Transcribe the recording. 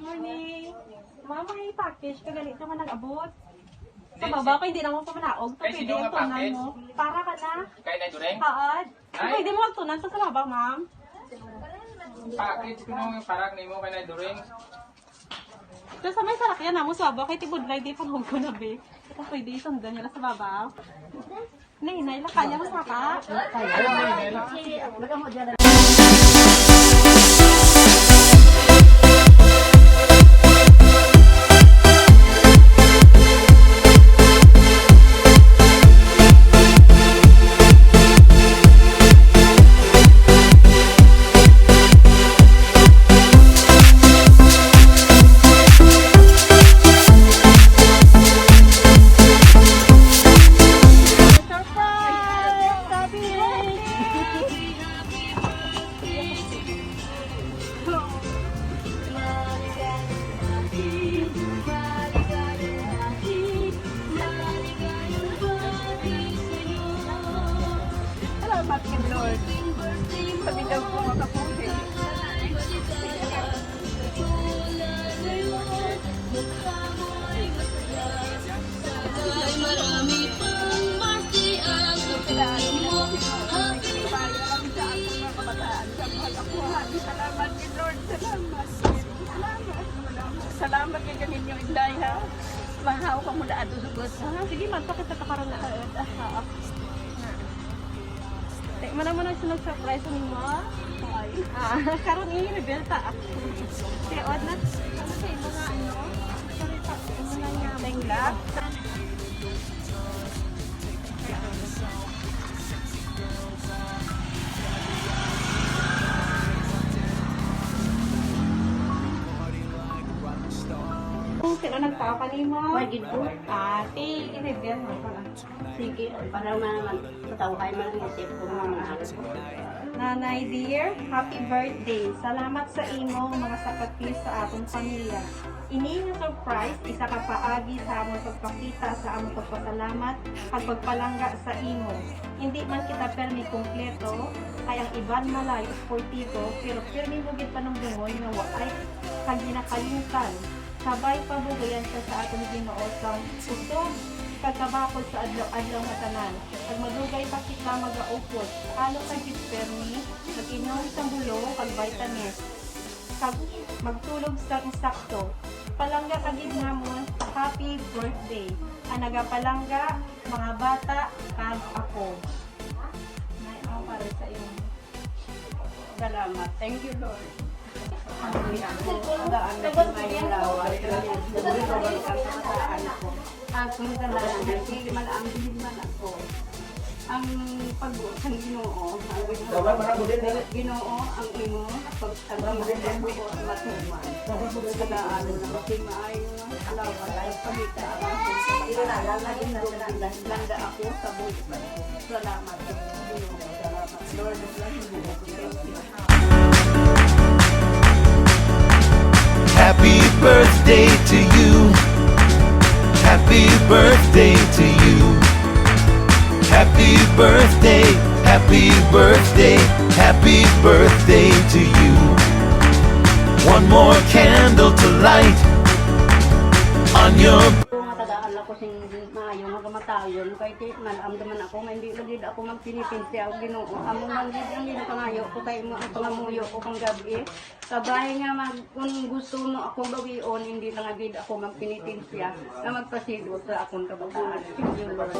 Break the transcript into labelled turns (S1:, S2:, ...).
S1: morning. Mama, may package ka galit naman nag-abot. Sa baba ko, hindi naman pa manaog. So,
S2: Ay,
S1: pwede
S2: sino
S1: yung
S2: nga
S1: tunan
S2: package?
S1: mo. Para ka na.
S2: Kaya na dureng?
S1: Haad. So,
S2: Ay.
S1: pwede mo magtunan to sa baba, ma'am.
S2: Package ko nung parang ni mo kaya na dureng.
S1: So, sa may sarakyan na mo sa baba, kay tibudlay di panahog ko na, be. So, pwede isundan nila sa baba. Nay, lakanya mo sa ka. Salamat kay Lord. Sabi daw po makapuhi. Salamat kay Lord. Salamat. Salamat kay ganinyo inday ha. Mahaw ka mo na ato sugod ha. Sige man, pakit sa karon na tayo. Mana mo na siya nag-surprise mo? Ay. Karon i-reveal ta. Kaya od na ano sa mga ano? Sorry pa, ano na niya bengla. Kung sino nagtao ka ni mo?
S3: Wagid po.
S1: Ate, i-reveal mo pala.
S3: Sige, para matawhay man ang isip ko mga mahal ko.
S1: Nanay dear, happy birthday. Salamat sa imo mga sakapis sa atong pamilya. Ini nga surprise, isa ka paagi sa among pagpakita sa among pagpasalamat at pagpalangga sa imo. Hindi man kita permi kompleto, kay ang iban malay sportivo, pero permi mo gid panungdungoy nga waay kag ginakalimutan. Sabay pabugayan ka sa atong Ginoo sa kusog kagkabakod sa adlaw-adlaw nga tanan. Pag madugay pa kita magaupod, alo ka gid permi, mag-inom sa bulo kag vitamins. Kag magtulog sa insakto. Palangga ka gid namon, happy birthday. Ang nagapalangga, mga bata, kag ako. Nay, ako para sa iyo.
S3: Salamat. Thank you, Lord. Ang daan na may lawa. Nagulong ang kasataan ko. Akong talaan, hindi man ang bilin man ako. Ang pag-uot ng Ginoo, ang Ginoo, ang imo, pag-uot matuman. Talaan na kasi maayo, alawa, tayo pagita ang landa ako sa buhay. Salamat. Salamat. Lord, thank you.
S4: Happy birthday to you. Happy birthday to you. Happy birthday, happy birthday, happy birthday to you. One more candle to light on your
S3: Matadaan ako sing maayo nga kamatayon kay ti nalamdaman ako nga hindi magid ako magpinipinsi ang Ginoo. Amo man gid ang hindi pangayo ko kay mo ang pangamuyo ko kang gabi. Sabay nga kung gusto mo ako gawion hindi lang gid ako magpinipinsi nga magpasidot sa akong kabataan. Thank you, Lord.